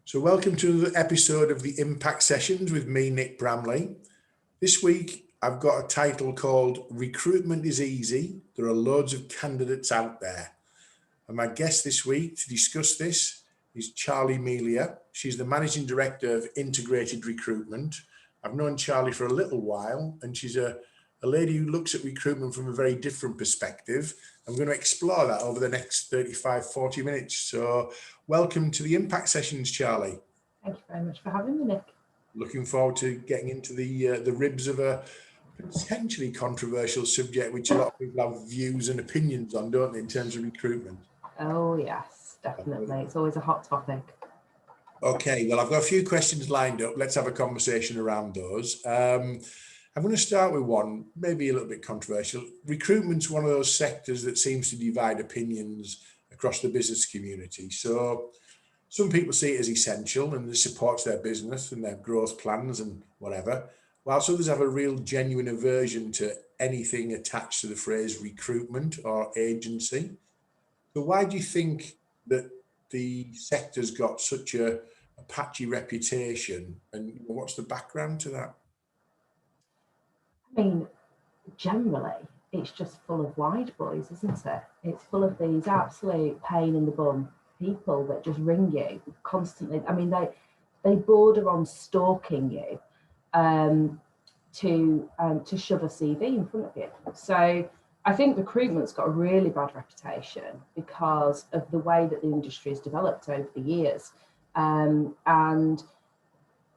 So welcome to another episode of the Impact Sessions with me, Nick Bramley. This week, I've got a title called Recruitment is Easy. There are loads of candidates out there. And my guest this week to discuss this is Charly Melia. She's the Managing Director of Integrated Recruitment. I've known Charly for a little while, and she's a lady who looks at recruitment from a very different perspective. I'm going to explore that over the next 35, 40 minutes. So welcome to the Impact Sessions, Charly. Thank you very much for having me, Nick. Looking forward to getting into the ribs of a potentially controversial subject, which a lot of people have views and opinions on, don't they, in terms of recruitment? Oh, yes, definitely. It's always a hot topic. Okay, well, I've got a few questions lined up. Let's have a conversation around those. I'm going to start with one, maybe a little bit controversial. Recruitment's one of those sectors that seems to divide opinions across the business community. So some people see it as essential and it supports their business and their growth plans and whatever, whilst others have a real genuine aversion to anything attached to the phrase recruitment or agency. So why do you think that the sector's got such a patchy reputation, and what's the background to that? I mean, generally, it's just full of wide boys, isn't it? It's full of these absolute pain in the bum people that just ring you constantly. I mean, they border on stalking you to shove a CV in front of you. So I think recruitment's got a really bad reputation because of the way that the industry has developed over the years. And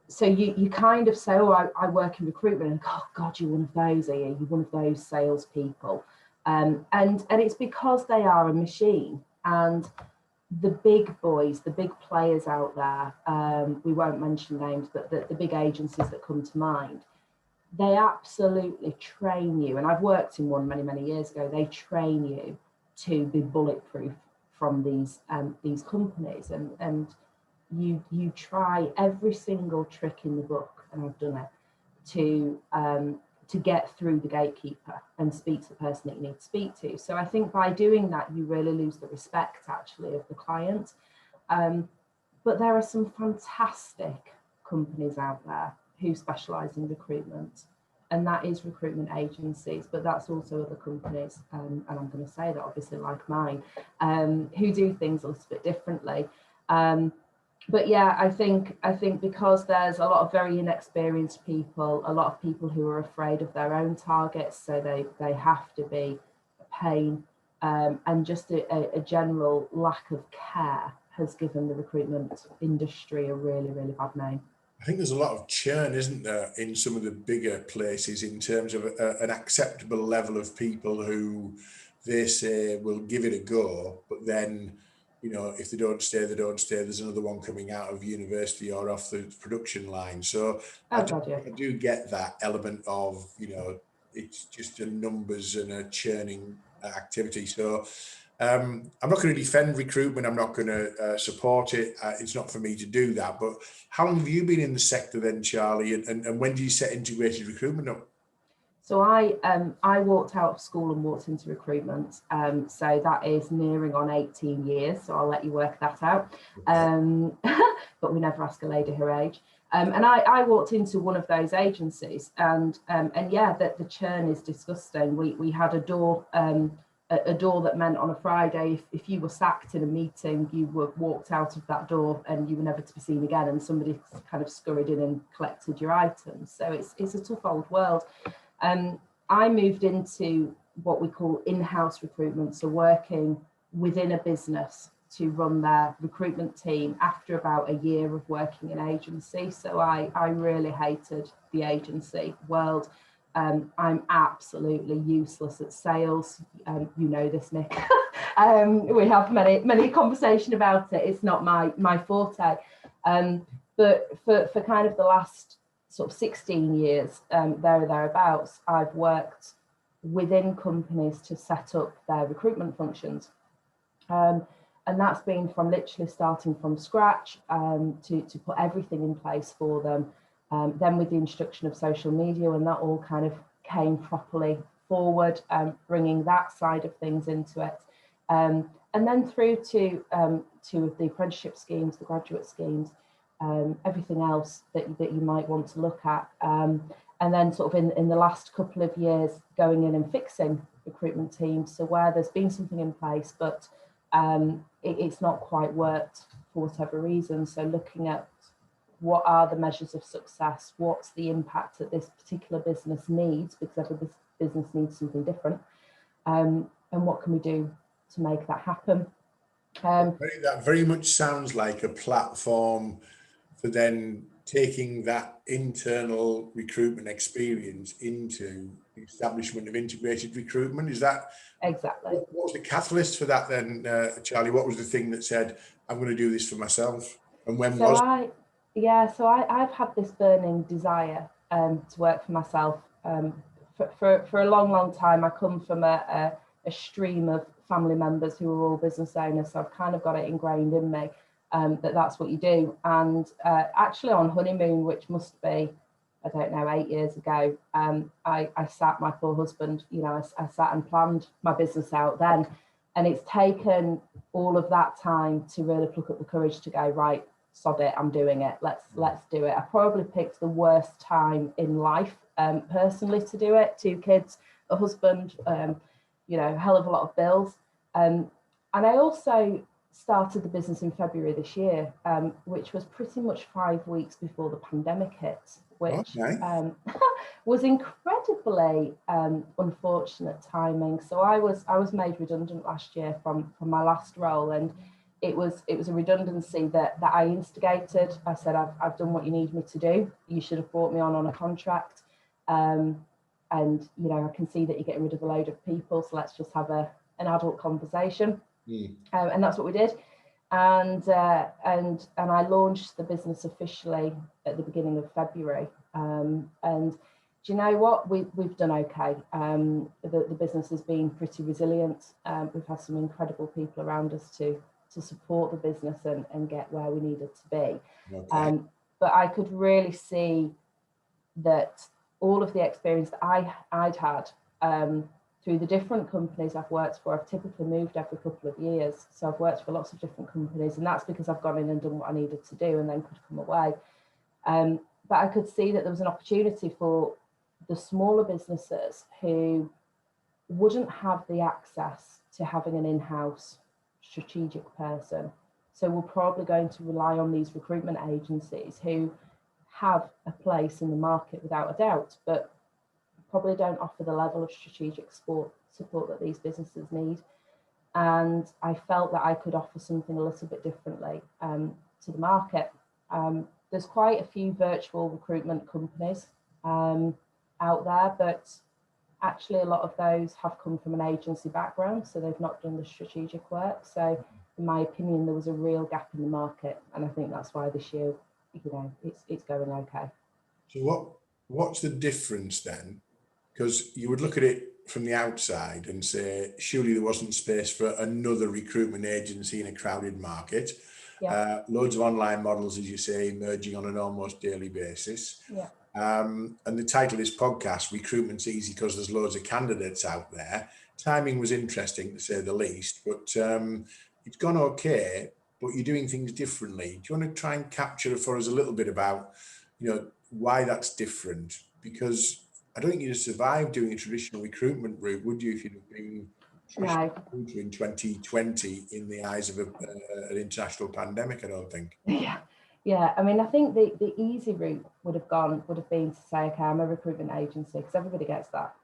so you kind of say, oh, I work in recruitment, and oh God, you're one of those, are you? You're one of those salespeople. And it's because they are a machine. And the big boys, the big players out there, we won't mention names, but the big agencies that come to mind, they absolutely train you. And I've worked in one many, many years ago. They train you to be bulletproof from these companies. And you try every single trick in the book, and I've done it, to get through the gatekeeper and speak to the person that you need to speak to. So I think by doing that, you really lose the respect actually of the client. But there are some fantastic companies out there who specialise in recruitment, and that is recruitment agencies, but that's also other companies, and I'm going to say that obviously like mine, who do things a little bit differently. But yeah, I think because there's a lot of very inexperienced people, a lot of people who are afraid of their own targets, so they have to be a pain, and just a general lack of care has given the recruitment industry a really, really bad name. I think there's a lot of churn, isn't there, in some of the bigger places in terms of an acceptable level of people who they say will give it a go, but then, you know, if they don't stay, they don't stay. There's another one coming out of university or off the production line. So I do get that element of, you know, it's just a numbers and a churning activity. So I'm not going to defend recruitment. I'm not going to support it. It's not for me to do that. But how long have you been in the sector then, Charly? And when did you set integrated recruitment up? So I walked out of school and walked into recruitment. So that is nearing on 18 years. So I'll let you work that out. But we never ask a lady her age. And I walked into one of those agencies, and yeah, the churn is disgusting. We had a door that meant on a Friday, if you were sacked in a meeting, you were walked out of that door and you were never to be seen again, and somebody kind of scurried in and collected your items. So it's a tough old world. I moved into what we call in-house recruitment, so working within a business to run their recruitment team after about a year of working in agency. So I really hated the agency world. I'm absolutely useless at sales. You know this, Nick. We have many conversation about it. It's not my forte. But for kind of the last sort of 16 years, thereabouts, I've worked within companies to set up their recruitment functions. And that's been from literally starting from scratch to put everything in place for them. Then with the introduction of social media, and that all kind of came properly forward, bringing that side of things into it. And then through to the apprenticeship schemes, the graduate schemes, everything else that you might want to look at. And then sort of in the last couple of years, going in and fixing recruitment teams. So where there's been something in place, but it's not quite worked for whatever reason. So looking at what are the measures of success, what's the impact that this particular business needs, because every business needs something different, and what can we do to make that happen. That very much sounds like a platform for then taking that internal recruitment experience into the establishment of integrated recruitment. Is that exactly? What was the catalyst for that then, Charlie? What was the thing that said, I'm going to do this for myself? And when so was I've had this burning desire to work for myself for a long time. I come from a stream of family members who are all business owners, so I've kind of got it ingrained in me that's what you do. And actually on honeymoon, which must be, I don't know, 8 years ago, I sat, my poor husband, I sat and planned my business out then. And it's taken all of that time to really pluck up the courage to go, right, sod it, I'm doing it. Let's do it. I probably picked the worst time in life personally to do it. 2 kids, a husband, a hell of a lot of bills. And I also started the business in February this year, which was pretty much 5 weeks before the pandemic hit, which was incredibly unfortunate timing. So I was made redundant last year from my last role, and it was a redundancy that I instigated. I said, I've done what you need me to do. You should have brought me on a contract. And I can see that you're getting rid of a load of people, so let's just have an adult conversation. And that's what we did. And I launched the business officially at the beginning of February. And do you know what? We've done okay. The business has been pretty resilient. We've had some incredible people around us to support the business and get where we needed to be. Okay. But I could really see that all of the experience that I'd had through the different companies I've worked for, I've typically moved every couple of years. So I've worked for lots of different companies, and that's because I've gone in and done what I needed to do and then could come away. But I could see that there was an opportunity for the smaller businesses who wouldn't have the access to having an in-house strategic person. So we're probably going to rely on these recruitment agencies who have a place in the market without a doubt, but probably don't offer the level of strategic support that these businesses need. And I felt that I could offer something a little bit differently to the market. There's quite a few virtual recruitment companies out there, but actually a lot of those have come from an agency background, so they've not done the strategic work. So in my opinion, there was a real gap in the market, and I think that's why this year, it's going okay. So what's the difference then? Because you would look at it from the outside and say, surely there wasn't space for another recruitment agency in a crowded market. Yeah. Loads of online models, as you say, emerging on an almost daily basis. Yeah. And the title of this podcast, Recruitment's Easy Because There's Loads of Candidates Out There. Timing was interesting, to say the least, but it's gone okay, but you're doing things differently. Do you want to try and capture for us a little bit about, why that's different? Because I don't think you'd have survived doing a traditional recruitment route, would you, if you'd have been in 2020 in the eyes of an international pandemic? I don't think. Yeah. I mean, I think the easy route would have been to say, okay, I'm a recruitment agency, because everybody gets that.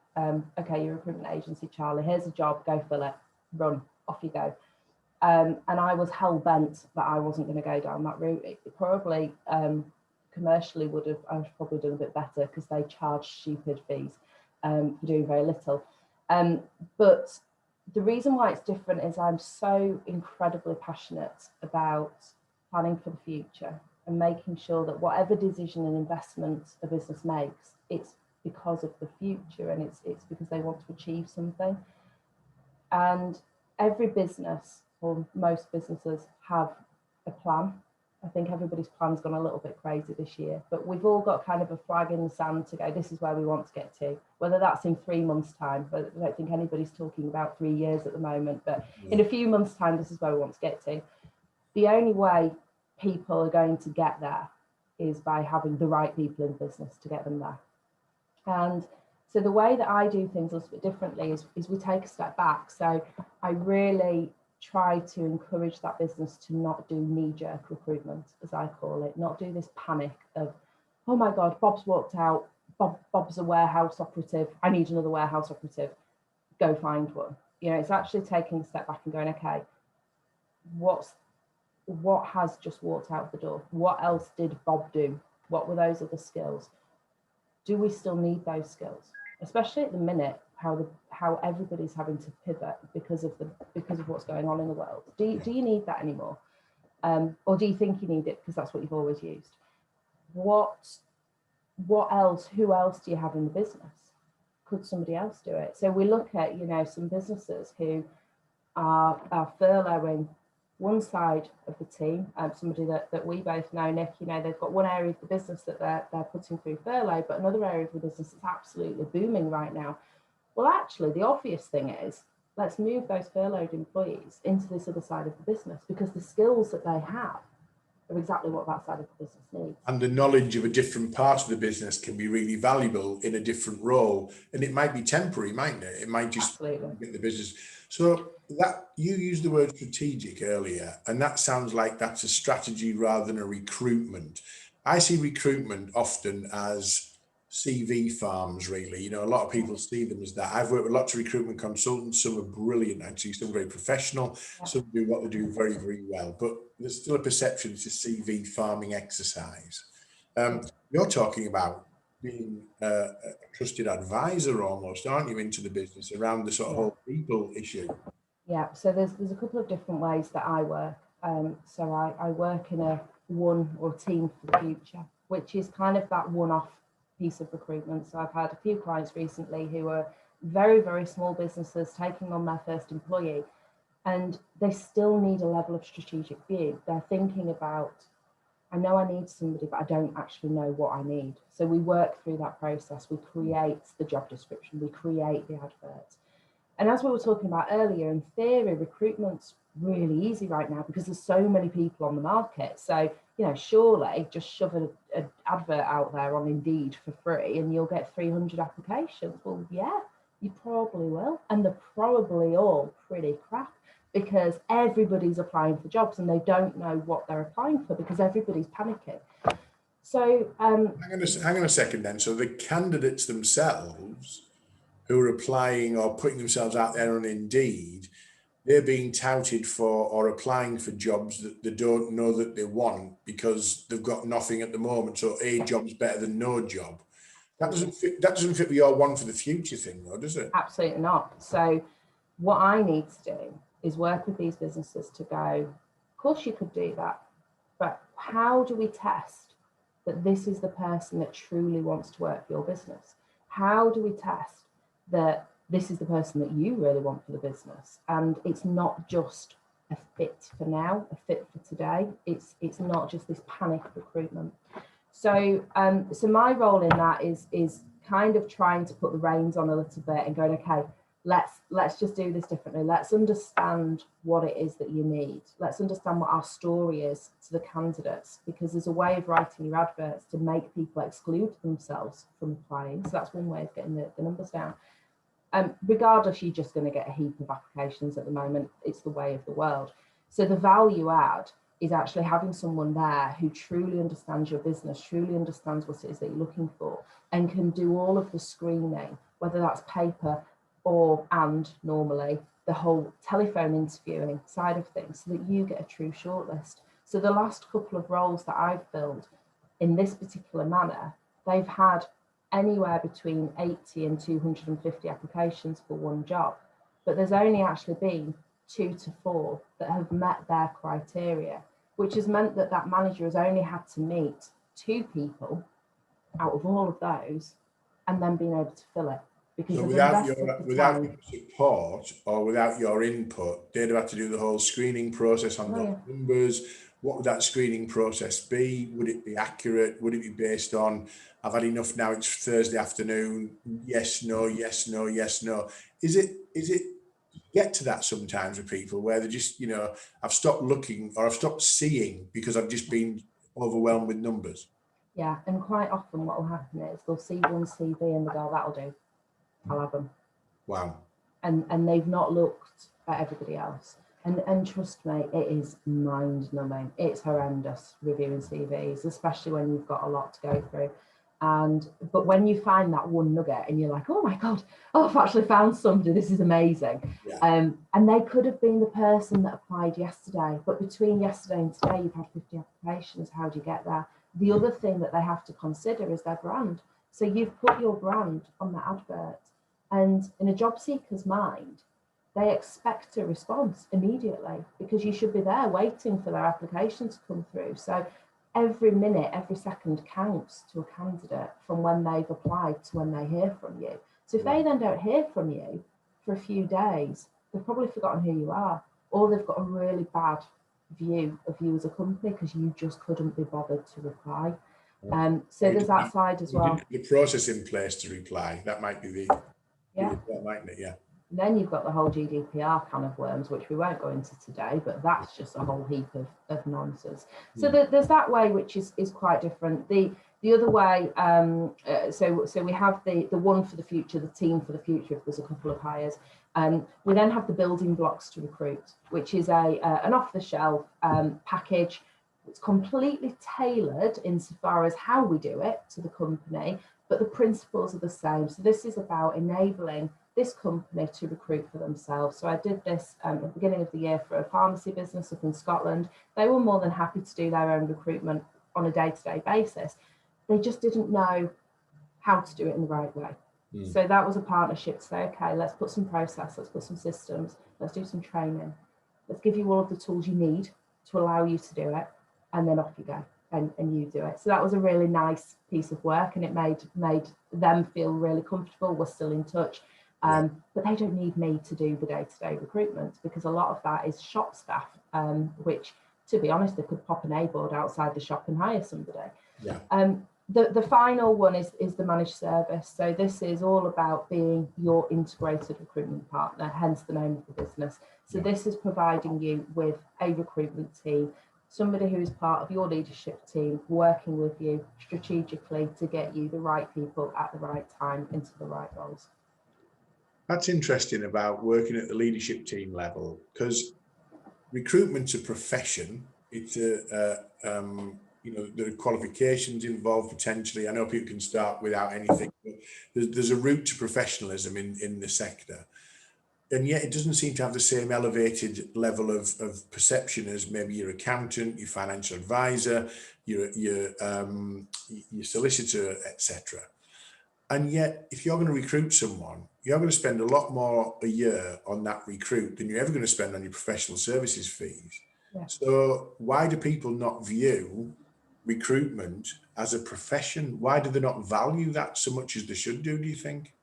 Okay, you're a recruitment agency, Charlie. Here's a job. Go fill it. Run. Off you go. And I was hell bent that I wasn't going to go down that route. It probably commercially I've probably done a bit better, because they charge stupid fees for doing very little. But the reason why it's different is I'm so incredibly passionate about planning for the future and making sure that whatever decision and investment a business makes, it's because of the future, and it's because they want to achieve something. And every business, or most businesses, have a plan. I think everybody's plan's gone a little bit crazy this year, but we've all got kind of a flag in the sand to go, this is where we want to get to, whether that's in 3 months' time. But I don't think anybody's talking about 3 years at the moment, but in a few months' time, this is where we want to get to. The only way people are going to get there is by having the right people in business to get them there. And so the way that I do things a little bit differently is we take a step back. So I really try to encourage that business to not do knee-jerk recruitment, as I call it, not do this panic of, oh my God, Bob's walked out, Bob's a warehouse operative, I need another warehouse operative, go find one. You know, it's actually taking a step back and going, okay, what has just walked out the door? What else did Bob do? What were those other skills? Do we still need those skills? Especially at the minute, how everybody's having to pivot because of what's going on in the world. Do you need that anymore? Or do you think you need it because that's what you've always used? What else, who else do you have in the business? Could somebody else do it? So we look at, you know, some businesses who are furloughing one side of the team, somebody that we both know, Nick, you know, they've got one area of the business that they're putting through furlough, but another area of the business is absolutely booming right now. Well, actually, the obvious thing is, let's move those furloughed employees into this other side of the business, because the skills that they have are exactly what that side of the business needs. And the knowledge of a different part of the business can be really valuable in a different role. And it might be temporary, mightn't it? It might just get the business. So that you used the word strategic earlier, and that sounds like that's a strategy rather than a recruitment. I see recruitment often as CV farms, really. You know, a lot of people see them as that. I've worked with lots of recruitment consultants. Some are brilliant, actually, some very professional, some do what they do very, very well. But there's still a perception it's a CV farming exercise. You're talking about being a trusted advisor almost, aren't you, into the business around the sort of whole people issue? Yeah, so there's a couple of different ways that I work. So I work in a one or team for the future, which is kind of that one-off piece of recruitment. So I've had a few clients recently who are very, very small businesses taking on their first employee, and they still need a level of strategic view. They're thinking about, I know I need somebody, but I don't actually know what I need. So we work through that process. We create the job description, we create the advert. And as we were talking about earlier, in theory, recruitment's really easy right now because there's so many people on the market. So, you know, surely just shove an advert out there on Indeed for free and you'll get 300 applications. Well, yeah, you probably will. And they're probably all pretty crap because everybody's applying for jobs and they don't know what they're applying for because everybody's panicking. So hang on a second then. So the candidates themselves who are applying or putting themselves out there on Indeed, they're being touted for or applying for jobs that they don't know that they want because they've got nothing at the moment. So a job's better than no job. That doesn't fit with your one for the future thing, though, does it? Absolutely not. So what I need to do is work with these businesses to go, of course you could do that, but how do we test that this is the person that truly wants to work for your business? How do we test that this is the person that you really want for the business? And it's not just a fit for now, a fit for today. It's not just this panic recruitment. So so my role in that is kind of trying to put the reins on a little bit and going, okay, let's just do this differently. Let's understand what it is that you need. Let's understand what our story is to the candidates, because there's a way of writing your adverts to make people exclude themselves from applying. So that's one way of getting the numbers down. Regardless, you're just going to get a heap of applications at the moment. It's the way of the world. So the value add is actually having someone there who truly understands your business, truly understands what it is that you're looking for, and can do all of the screening, whether that's paper and normally the whole telephone interviewing side of things, so that you get a true shortlist. So the last couple of roles that I've filled in this particular manner, they've had anywhere between 80 and 250 applications for one job, but there's only actually been 2 to 4 that have met their criteria, which has meant that that manager has only had to meet 2 people out of all of those and then being able to fill it. Because so without your support or without your input, they'd have to do the whole screening process on those numbers. What would that screening process be? Would it be accurate? Would it be based on, I've had enough now, it's Thursday afternoon, yes, no, yes, no, yes, no. Is it get to that sometimes with people where they're just, you know, I've stopped looking or I've stopped seeing because I've just been overwhelmed with numbers. Yeah, and quite often what will happen is they'll see one CV and they'll go, that'll do, I'll have them. Wow. And they've not looked at everybody else. And trust me, it is mind-numbing. It's horrendous reviewing CVs, especially when you've got a lot to go through. But when you find that one nugget and you're like, oh my God, oh, I've actually found somebody, this is amazing. Yeah. And they could have been the person that applied yesterday, but between yesterday and today, you've had 50 applications. How do you get there? The other thing that they have to consider is their brand. So you've put your brand on the advert, and in a job seeker's mind, they expect a response immediately because you should be there waiting for their application to come through. So every minute, every second counts to a candidate from when they've applied to when they hear from you. So if they then don't hear from you for a few days, they've probably forgotten who you are, or they've got a really bad view of you as a company because you just couldn't be bothered to reply. So there's that side as well. The process in place to reply, that might be the, yeah, that mightn't it? Yeah. And then you've got the whole GDPR can of worms, which we won't go into today, but that's just a whole heap of nonsense. So there's that way, which is quite different. The other way, so we have the one for the future, the team for the future, if there's a couple of hires. We then have the building blocks to recruit, which is an off-the-shelf package. It's completely tailored insofar as how we do it to the company, but the principles are the same. So this is about enabling this company to recruit for themselves. So I did this at the beginning of the year for a pharmacy business up in Scotland. They were more than happy to do their own recruitment on a day-to-day basis. They just didn't know how to do it in the right way. So that was a partnership to say, okay, let's put some process, let's put some systems, let's do some training. Let's give you all of the tools you need to allow you to do it, and then off you go and you do it. So that was a really nice piece of work, and it made them feel really comfortable. We're still in touch. But they don't need me to do the day-to-day recruitment because a lot of that is shop staff, which, to be honest, they could pop an A-board outside the shop and hire somebody. Yeah. The final one is the managed service. So this is all about being your integrated recruitment partner, hence the name of the business. So this is providing you with a recruitment team, somebody who is part of your leadership team, working with you strategically to get you the right people at the right time into the right roles. That's interesting about working at the leadership team level, because recruitment's a profession. It's you know, there are qualifications involved potentially. I know people can start without anything, but there's a route to professionalism in the sector. And yet it doesn't seem to have the same elevated level of perception as maybe your accountant, your financial advisor, your solicitor, etc. And yet, if you're going to recruit someone, you're going to spend a lot more a year on that recruit than you're ever going to spend on your professional services fees. Yeah. So why do people not view recruitment as a profession? Why do they not value that so much as they should do you think?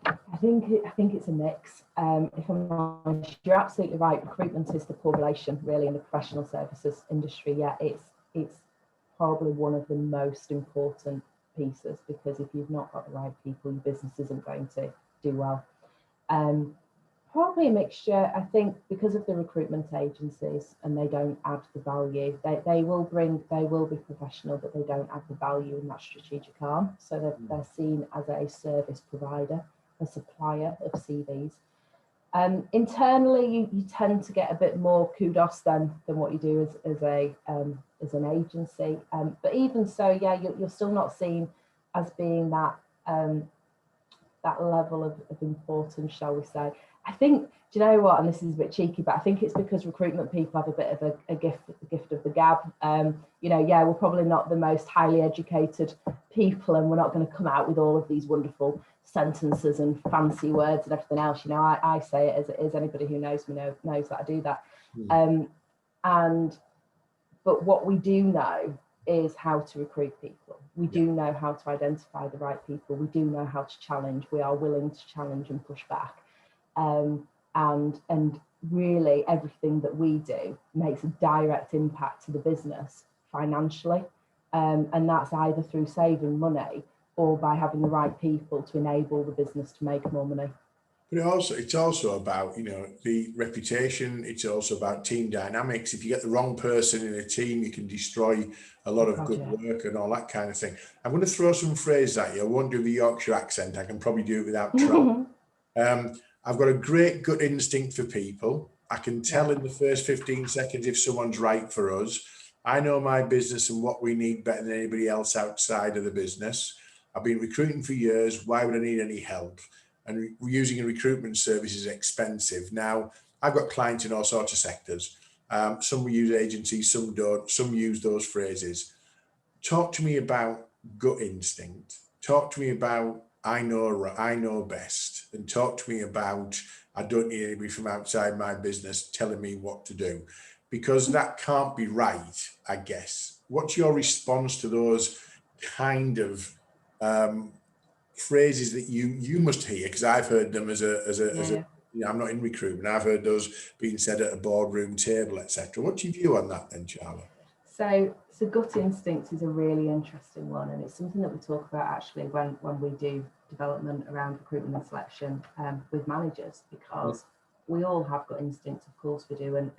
I think it's a mix. If I'm honest, you're absolutely right. Recruitment is the core relation really in the professional services industry. Yeah, it's probably one of the most important pieces, because if you've not got the right people, your business isn't going to do well. Probably a mixture, I think, because of the recruitment agencies, and they don't add the value. They will be professional, but they don't add the value in that strategic arm. So they're seen as a service provider, a supplier of CVs. Internally, you tend to get a bit more kudos than what you do as an agency. But even so, yeah, you're still not seen as being that that level of importance, shall we say. I think, do you know what, and this is a bit cheeky, but I think it's because recruitment people have a bit of a gift of the gab. You know, yeah, we're probably not the most highly educated people, and we're not going to come out with all of these wonderful sentences and fancy words and everything else. You know, I say it as it is. Anybody who knows me knows that I do that. But what we do know is how to recruit people. We do know how to identify the right people. We do know how to challenge. We are willing to challenge and push back. And really everything that we do makes a direct impact to the business financially. And that's either through saving money or by having the right people to enable the business to make more money. But it's also about, you know, the reputation. It's also about team dynamics. If you get the wrong person in a team, you can destroy a lot of good work and all that kind of thing. I'm going to throw some phrases at you. I won't do the Yorkshire accent. I can probably do it without trying. I've got a great gut instinct for people. I can tell in the first 15 seconds if someone's right for us. I know my business and what we need better than anybody else outside of the business. I've been recruiting for years. Why would I need any help? And using a recruitment service is expensive. Now, I've got clients in all sorts of sectors. Some use agencies, some don't, some use those phrases. Talk to me about gut instinct. Talk to me about I know best. And talk to me about I don't need anybody from outside my business telling me what to do. Because that can't be right, I guess. What's your response to those kind of phrases that you must hear? Because I've heard them as a you know, I'm not in recruitment. I've heard those being said at a boardroom table, etc. What's your view on that then, Charlie? So gut instinct is a really interesting one, and it's something that we talk about actually when we do development around recruitment and selection with managers, because we all have gut instinct, of course we do, and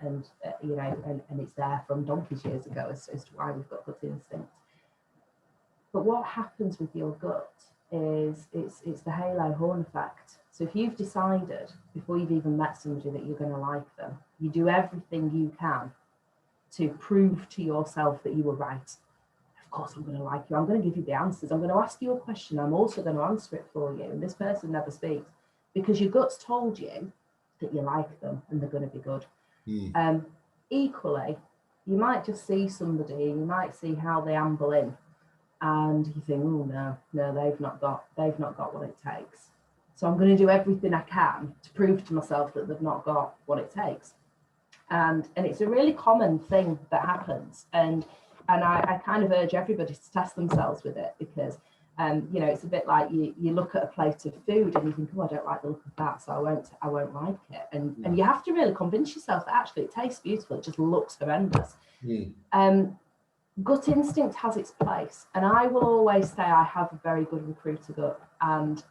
you know, and it's there from donkey's years ago as to why we've got gut instinct. But what happens with your gut is it's the halo horn effect. So if you've decided before you've even met somebody that you're going to like them, you do everything you can to prove to yourself that you were right. Of course I'm going to like you. I'm going to give you the answers. I'm going to ask you a question. I'm also going to answer it for you. And this person never speaks because your gut's told you that you like them and they're going to be good. Equally, you might just see somebody and you might see how they amble in, and you think, oh no, they've not got what it takes. So I'm going to do everything I can to prove to myself that they've not got what it takes. And it's a really common thing that happens. And I kind of urge everybody to test themselves with it, because you know, it's a bit like you look at a plate of food and you think, oh, I don't like the look of that, so I won't like it. And you have to really convince yourself that actually it tastes beautiful, it just looks horrendous. Gut instinct has its place, and I will always say I have a very good recruiter gut, and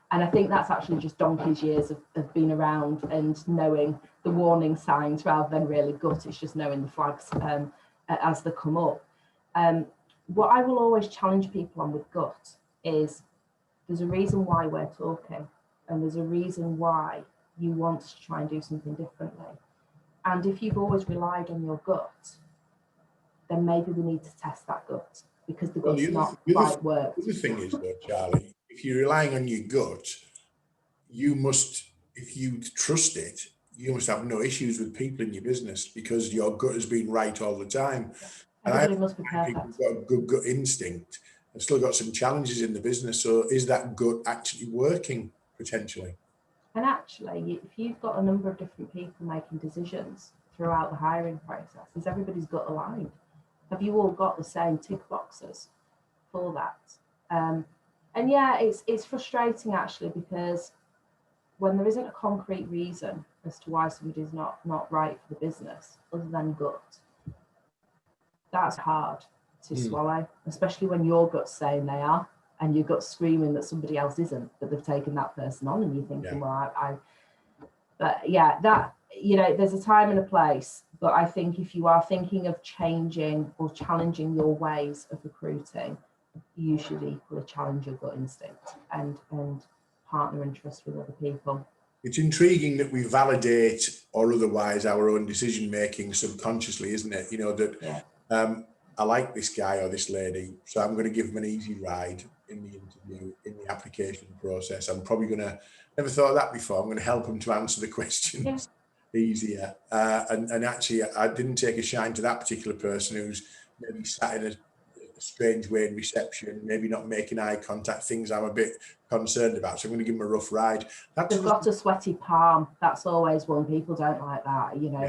I think that's actually just donkey's years of being around and knowing the warning signs rather than really gut. It's just knowing the flags as they come up. What I will always challenge people on with gut is there's a reason why we're talking, and there's a reason why you want to try and do something differently. And if you've always relied on your gut, then maybe we need to test that gut, because the gut's not quite worked. The other thing is, though, Charlie, if you're relying on your gut, you must, if you trust it, you must have no issues with people in your business because your gut has been right all the time. Everybody must be perfect. People who've got a good gut instinct have still got some challenges in the business. So is that gut actually working potentially? And actually, if you've got a number of different people making decisions throughout the hiring process, is everybody's gut aligned? Have you all got the same tick boxes for that? And yeah, it's frustrating actually, because when there isn't a concrete reason as to why somebody's not right for the business other than gut, that's hard to swallow, especially when your gut's saying they are and your gut's screaming that somebody else isn't, but they've taken that person on, and you're thinking, but yeah, that, you know, there's a time and a place. But I think if you are thinking of changing or challenging your ways of recruiting, you should equally challenge your gut instinct and partner and trust with other people. It's intriguing that we validate or otherwise our own decision making subconsciously, isn't it? You know, that I like this guy or this lady, so I'm going to give them an easy ride in the interview, in the application process. I'm probably going to, never thought of that before, I'm going to help them to answer the questions easier. And actually, I didn't take a shine to that particular person who's maybe sat in a strange way in reception, maybe not making eye contact, things I'm a bit concerned about. So I'm going to give them a rough ride. They've got a sweaty palm. That's always one. People don't like that, you know.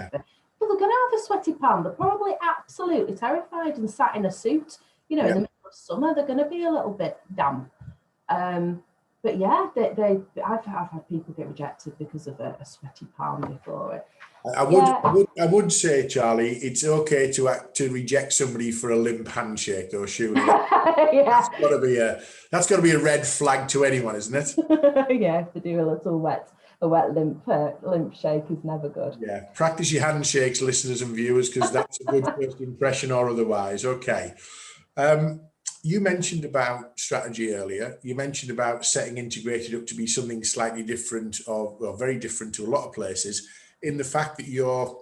Well, they're going to have a sweaty palm. They're probably absolutely terrified and sat in a suit, you know, in the middle of summer. They're going to be a little bit damp. But yeah, I've had people get rejected because of a sweaty palm before. I would say, Charlie, it's okay to reject somebody for a limp handshake, though. Surely, that's got to be a red flag to anyone, isn't it? Yeah, if they do a little wet A wet limp shake is never good. Yeah, practice your handshakes, listeners and viewers, because that's a good first impression or otherwise. Okay. You mentioned about strategy earlier. You mentioned about setting integrated up to be something slightly different, or well, very different to a lot of places, in the fact that you're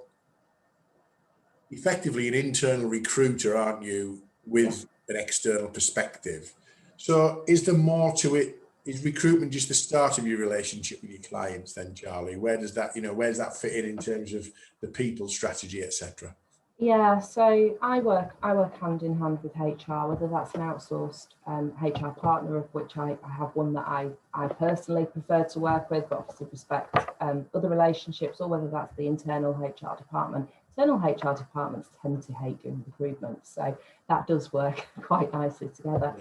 effectively an internal recruiter, aren't you, with an external perspective. So is there more to it? Is recruitment just the start of your relationship with your clients then, Charlie? Where does that, where does that fit in terms of the people strategy, etc.? Yeah, so I work hand in hand with HR, whether that's an outsourced HR partner, of which I have one that I personally prefer to work with, but obviously respect other relationships, or whether that's the internal HR department. Internal HR departments tend to hate doing recruitment, so that does work quite nicely together.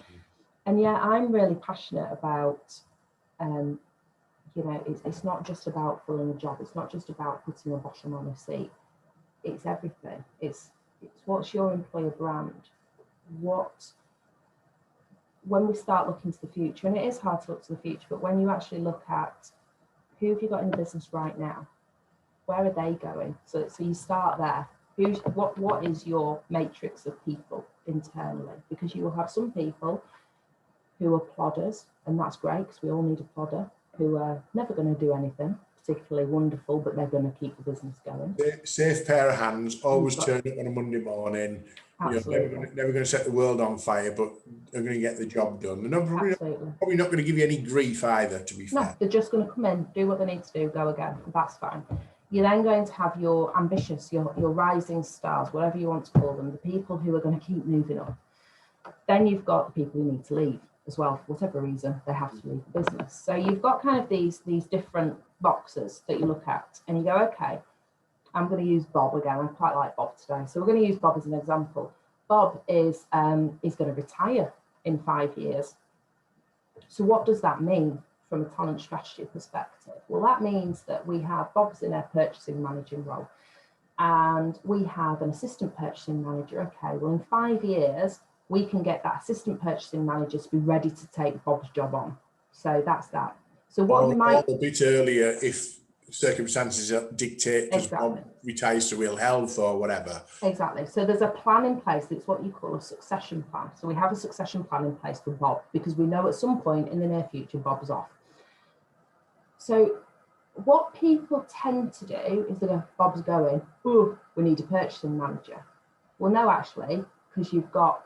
And yeah, I'm really passionate about, it's not just about filling a job. It's not just about putting a bottom on a seat. It's everything. It's what's your employer brand? When we start looking to the future, and it is hard to look to the future, but when you actually look at who have you got in the business right now, where are they going? So you start there. What is your matrix of people internally? Because you will have some people who are plodders, and that's great because we all need a plodder, who are never going to do anything particularly wonderful, but they're going to keep the business going. Safe pair of hands, always turn up on a Monday morning. Absolutely. Never going to set the world on fire, but they're going to get the job done. They're probably not going to give you any grief either, to be fair. No, they're just going to come in, do what they need to do, go again. That's fine. You're then going to have your ambitious, your rising stars, whatever you want to call them, the people who are going to keep moving up. Then you've got the people who need to leave as well, for whatever reason, they have to leave the business. So you've got kind of these different boxes that you look at, and you go, okay, I'm going to use Bob again. I quite like Bob today. So we're going to use Bob as an example. Bob is going to retire in 5 years. So what does that mean from a talent strategy perspective? Well, that means that we have Bob's in a purchasing managing role, and we have an assistant purchasing manager. Okay, well, in 5 years, we can get that assistant purchasing manager to be ready to take Bob's job on. So that's that. So what you might... a bit earlier if circumstances dictate, because Bob retires to ill health or whatever. Exactly. So there's a plan in place. It's what you call a succession plan. So we have a succession plan in place for Bob, because we know at some point in the near future, Bob is off. So what people tend to do is that if Bob's going, oh, we need a purchasing manager. Well, no, actually, because you've got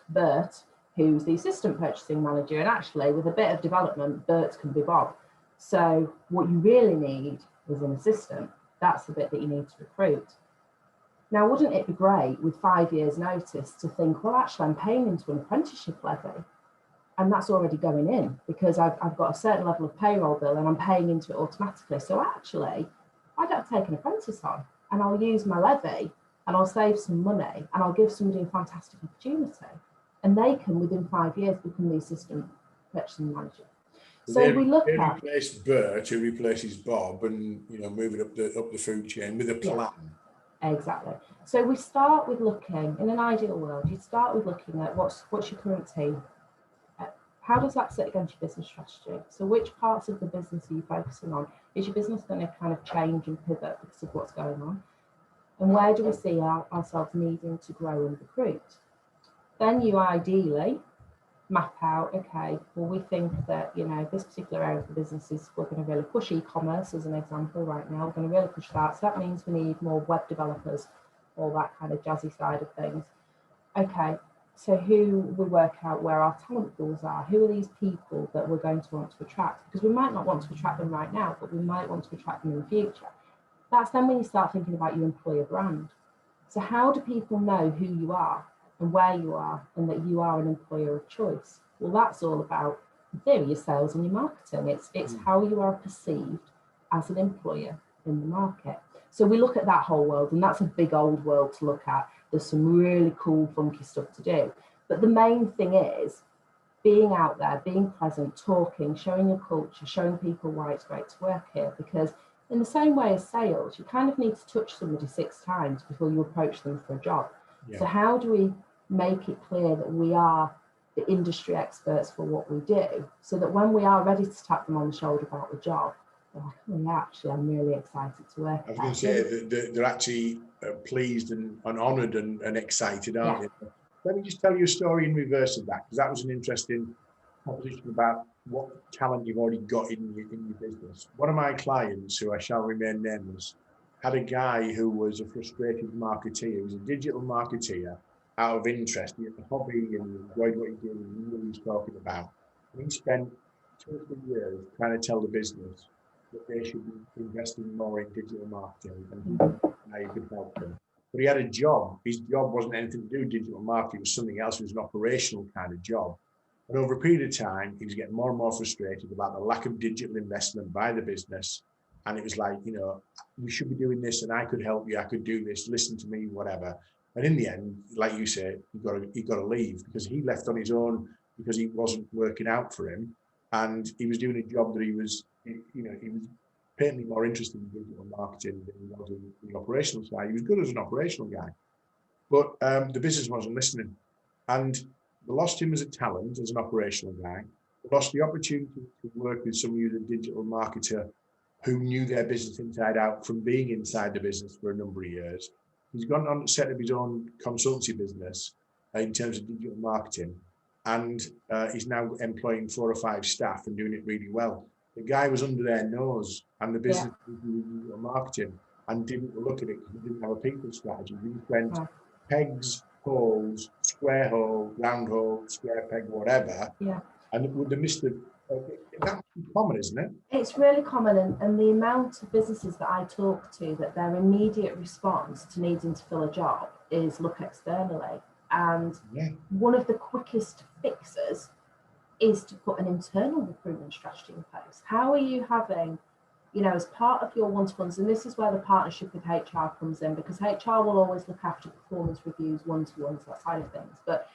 Bert, who's the assistant purchasing manager, and actually with a bit of development, Bert can be Bob. So what you really need is an assistant. That's the bit that you need to recruit. Now, wouldn't it be great with 5 years notice to think, well, actually I'm paying into an apprenticeship levy, and that's already going in because I've got a certain level of payroll bill and I'm paying into it automatically. So actually I don't take an apprentice on, and I'll use my levy, and I'll save some money, and I'll give somebody a fantastic opportunity, and they can within 5 years become the assistant purchasing manager. So we look at replace Bert, who replaces Bob, and move it up the food chain with a plan. Yeah, exactly. So we start with looking, in an ideal world, you start with looking at what's your current team. How does that sit against your business strategy? So which parts of the business are you focusing on? Is your business going to kind of change and pivot because of what's going on? And where do we see ourselves needing to grow and recruit? Then you ideally map out, okay, well, we think that, this particular area of the business we're going to really push e-commerce as an example right now. We're going to really push that. So that means we need more web developers, all that kind of jazzy side of things. Okay, so who we work out where our talent pools are. Who are these people that we're going to want to attract? Because we might not want to attract them right now, but we might want to attract them in the future. That's then when you start thinking about your employer brand. So how do people know who you are and where you are, and that you are an employer of choice? Well, that's all about, in theory, your sales and your marketing. It's how you are perceived as an employer in the market. So we look at that whole world, and that's a big old world to look at. There's some really cool, funky stuff to do. But the main thing is being out there, being present, talking, showing your culture, showing people why it's great to work here. Because in the same way as sales, you kind of need to touch somebody 6 times before you approach them for a job. Yeah. So how do we make it clear that we are the industry experts for what we do, so that when we are ready to tap them on the shoulder about the job, Yeah, actually, I'm really excited to work. I was going to say that they're actually pleased and honoured and excited, aren't they? Let me just tell you a story in reverse of that, because that was an interesting proposition about what talent you've already got in your business. One of my clients, who I shall remain nameless, had a guy who was a frustrated marketeer. He was a digital marketeer out of interest. He had a hobby and he enjoyed what he did and he knew what he was talking about. And he spent 2 or 3 years trying to tell the business that they should be investing more in digital marketing and how you could help them. But he had a job. His job wasn't anything to do with digital marketing. It was something else. It was an operational kind of job. And over a period of time, he was getting more and more frustrated about the lack of digital investment by the business. And it was like, we should be doing this and I could help you. I could do this. Listen to me, whatever. And in the end, like you said, he got to leave because he left on his own because he wasn't working out for him. And he was doing a job that he was patently more interested in digital marketing than he was in the operational side. He was good as an operational guy, but the business wasn't listening. And they lost him as a talent, as an operational guy. They lost the opportunity to work with somebody who's a digital marketer who knew their business inside out from being inside the business for a number of years. He's gone on to set up his own consultancy business in terms of digital marketing. And he's now employing 4 or 5 staff and doing it really well. The guy was under their nose and the business was doing digital marketing and didn't look at it because he didn't have a people strategy. He went pegs, holes, square hole, round hole, square peg, whatever. Yeah. And it would have missed the, that's common, isn't it? It's really common. And the amount of businesses that I talk to, that their immediate response to needing to fill a job is look externally. And one of the quickest fixes is to put an internal recruitment strategy in place. How are you having, as part of your one-to-ones, and this is where the partnership with HR comes in, because HR will always look after performance reviews, one-to-ones, that side of things. But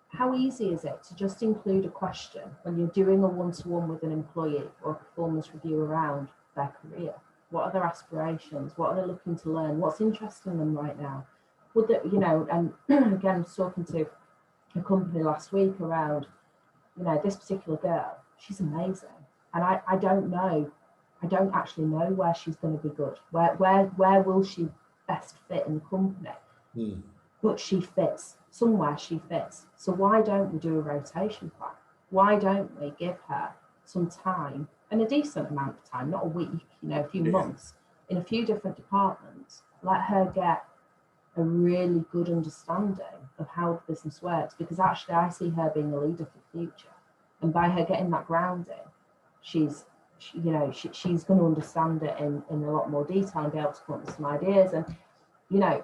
how easy is it to just include a question when you're doing a one-to-one with an employee or a performance review around their career? What are their aspirations? What are they looking to learn? What's interesting them right now? Would that, and again, I was talking to a company last week around, this particular girl, she's amazing. And I don't actually know where she's going to be good. Where will she best fit in the company? But she fits. Somewhere she fits. So why don't we do a rotation plan? Why don't we give her some time, and a decent amount of time, not a week, a few months, in a few different departments, let her get a really good understanding of how the business works, because actually I see her being a leader for the future. And by her getting that grounding, she's going to understand it in a lot more detail and be able to come up with some ideas. And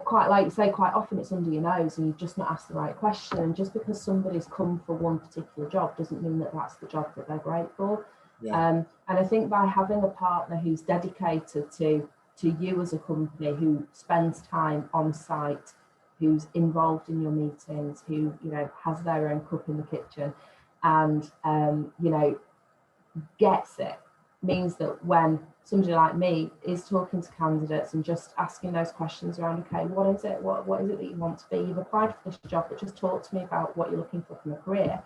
quite like you say, quite often it's under your nose and you've just not asked the right question. And just because somebody's come for one particular job doesn't mean that that's the job that they're great for. And I think by having a partner who's dedicated to you as a company, who spends time on site, who's involved in your meetings, who has their own cup in the kitchen, and gets it, means that when somebody like me is talking to candidates and just asking those questions around, okay, what is it? What is it that you want to be? You've applied for this job, but just talk to me about what you're looking for from a career.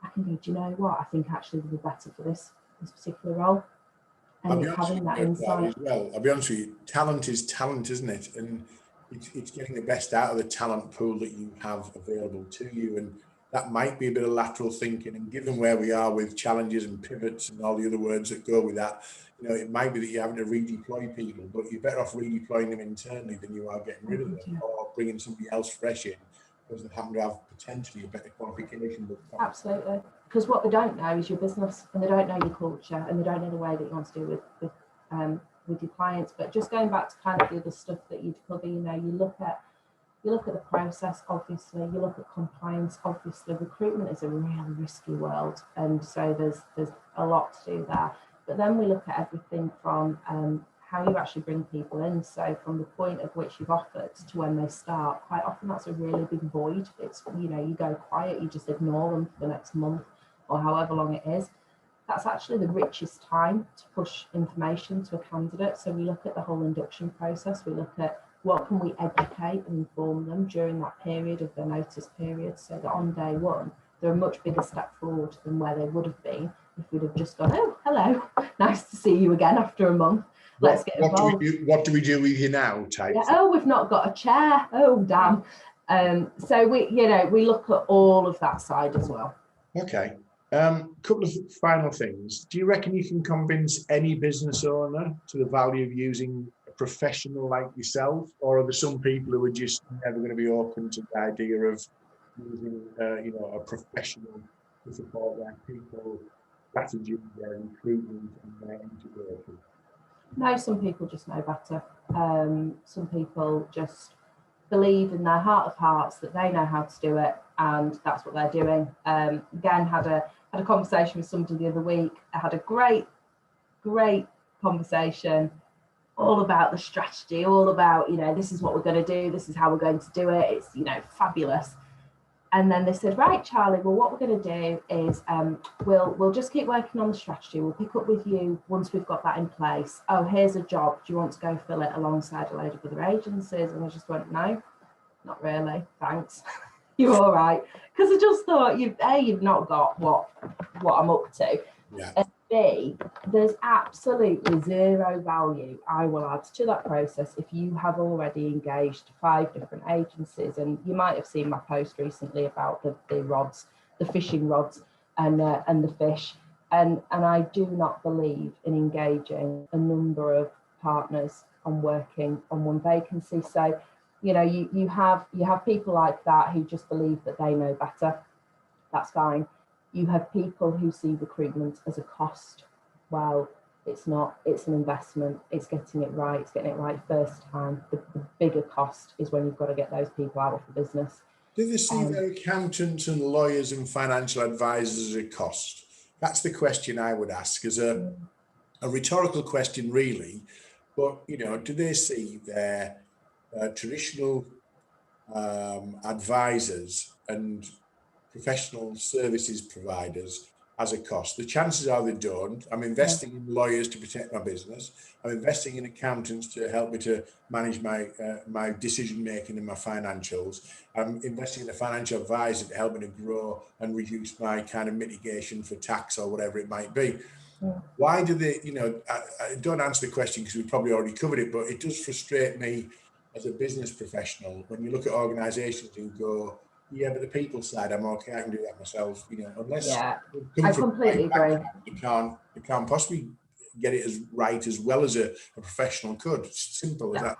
I can go, do you know what? I think actually they'll be better for this particular role. And it's having that insight. Well, I'll be honest with you, talent is talent, isn't it? And it's getting the best out of the talent pool that you have available to you. And that might be a bit of lateral thinking. And given where we are with challenges and pivots and all the other words that go with that, it might be that you're having to redeploy people, but you're better off redeploying them internally than you are getting rid of them or bringing somebody else fresh in, because they happen to have potentially a better qualification. Absolutely. Because what they don't know is your business, and they don't know your culture, and they don't know the way that you want to do with your clients. But just going back to kind of the other stuff that you'd cover, you look at the process, obviously, you look at compliance, obviously. Recruitment is a really risky world, and so there's a lot to do there. But then we look at everything from how you actually bring people in. So from the point at which you've offered to when they start, quite often that's a really big void. It's, you go quiet, you just ignore them for the next month or however long it is. That's actually the richest time to push information to a candidate. So we look at the whole induction process. We look at what can we educate and inform them during that period of their notice period, so that on day one, they're a much bigger step forward than where they would have been if we'd have just gone, oh, hello, nice to see you again after a month. Let's get involved. What do we do with you now? Type. Yeah, oh, we've not got a chair. Oh, damn. So we look at all of that side as well. Okay. Couple of final things. Do you reckon you can convince any business owner to the value of using a professional like yourself, or are there some people who are just never going to be open to the idea of using, a professional to support their people, strategy, their recruitment, and their integration? No, some people just know better. Some people just believe in their heart of hearts that they know how to do it, and that's what they're doing. Again, had a conversation with somebody the other week. I had a great conversation, all about the strategy, all about, this is what we're going to do, this is how we're going to do it. It's, fabulous. And then they said, right, Charlie, well, what we're going to do is we'll just keep working on the strategy. We'll pick up with you once we've got that in place. Oh, here's a job. Do you want to go fill it alongside a load of other agencies? And I just went, no, not really. Thanks. You're all right. Because I just thought, you've not got what I'm up to. Yeah. And B, there's absolutely zero value I will add to that process if you have already engaged 5 different agencies. And you might have seen my post recently about the rods, the fishing rods and the fish. And I do not believe in engaging a number of partners on working on one vacancy. So, you have people like that who just believe that they know better. That's fine. You have people who see recruitment as a cost. Well, it's not, it's an investment. It's getting it right. It's getting it right first time. The bigger cost is when you've got to get those people out of the business. Do they see their accountants and lawyers and financial advisors as a cost? That's the question I would ask, as a rhetorical question, really. But, do they see their traditional advisors and professional services providers as a cost? The chances are they don't. I'm investing in lawyers to protect my business. I'm investing in accountants to help me to manage my decision making and my financials. I'm investing in a financial advisor to help me to grow and reduce my kind of mitigation for tax or whatever it might be. Why do they, I don't answer the question because we've probably already covered it, but it does frustrate me as a business professional when you look at organizations and go, yeah, but the people side, I'm okay, I can do that myself, unless I completely agree. You can't possibly get it as right as well as a professional could. It's simple as that.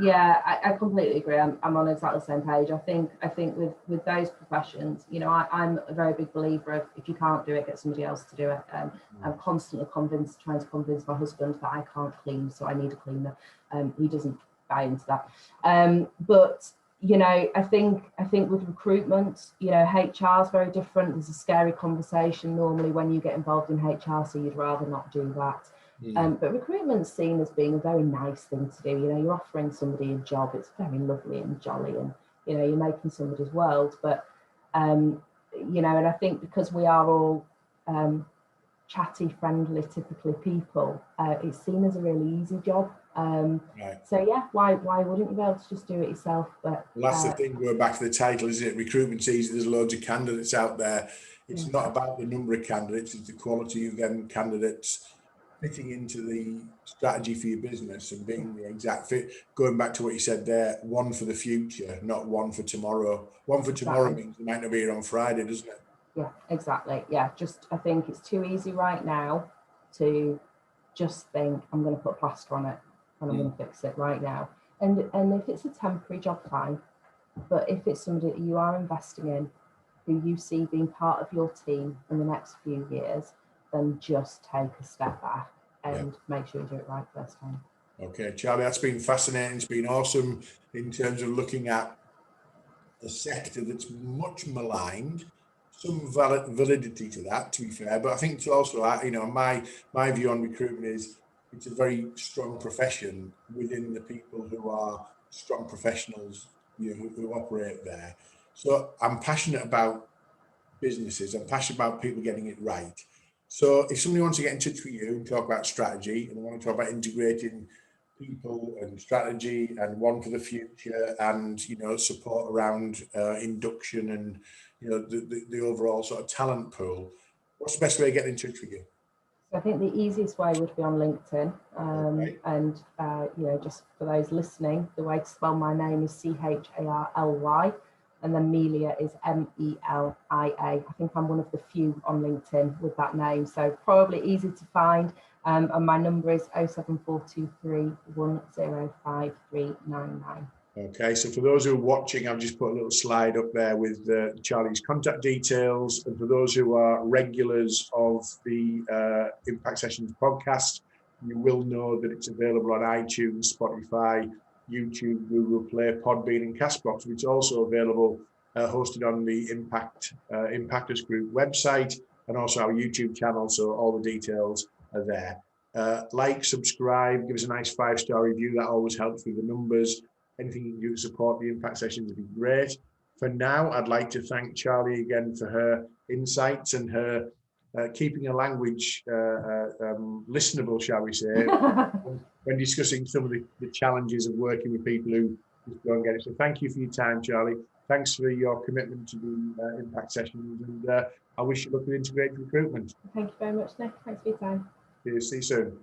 Yeah, I completely agree. I'm on exactly the same page. I think with those professions, I'm a very big believer of, if you can't do it, get somebody else to do it. I'm constantly trying to convince my husband that I can't clean, so I need a cleaner. He doesn't buy into that. But I think with recruitment, HR is very different. There's a scary conversation normally when you get involved in HR, so you'd rather not do that. But recruitment's seen as being a very nice thing to do. You're offering somebody a job. It's very lovely and jolly, and you're making somebody's world. But and I think because we are all chatty, friendly, typically people, it's seen as a really easy job. So yeah, why wouldn't you be able to just do it yourself? But well, that's the thing, going back to the title, isn't it? Recruitment's easy. There's loads of candidates out there. It's not about the number of candidates, it's the quality of them candidates fitting into the strategy for your business and being the exact fit. Going back to what you said there, one for the future, not one for tomorrow. One for tomorrow means you might not be here on Friday, doesn't it? Yeah, exactly. Yeah, I think it's too easy right now to just think, I'm going to put plaster on it and I'm going to fix it right now. And if it's a temporary job, fine. But if it's somebody that you are investing in, who you see being part of your team in the next few years, then just take a step back and make sure you do it right first time. Okay, Charlie, that's been fascinating. It's been awesome in terms of looking at a sector that's much maligned. Some validity to that, to be fair, but I think it's also, my view on recruitment is it's a very strong profession within the people who are strong professionals, who operate there. So I'm passionate about businesses. I'm passionate about people getting it right. So if somebody wants to get in touch with you and talk about strategy, and they want to talk about integrating people and strategy and one for the future, and support around induction and the overall sort of talent pool, What's the best way of getting in touch with you? So I think the easiest way would be on LinkedIn. Okay. And, just for those listening, the way to spell my name is Charly, and then Melia is Melia. I think I'm one of the few on LinkedIn with that name, so probably easy to find. And my number is 07423 105399. Okay, so for those who are watching, I've just put a little slide up there with Charlie's contact details. And for those who are regulars of the Impact Sessions podcast, you will know that it's available on iTunes, Spotify, YouTube, Google Play, Podbean, and Castbox, which is also available hosted on the IMPACTUS Group website and also our YouTube channel. So all the details are there. Like, subscribe, give us a nice 5-star review. That always helps with the numbers. Anything you can do to support the Impact Sessions would be great. For now, I'd like to thank Charly again for her insights and her keeping a language listenable, shall we say, when discussing some of the challenges of working with people who just don't get it. So thank you for your time, Charly. Thanks for your commitment to the Impact Sessions, and I wish you luck with integrated recruitment. Thank you very much, Nick. Thanks for your time. See you soon.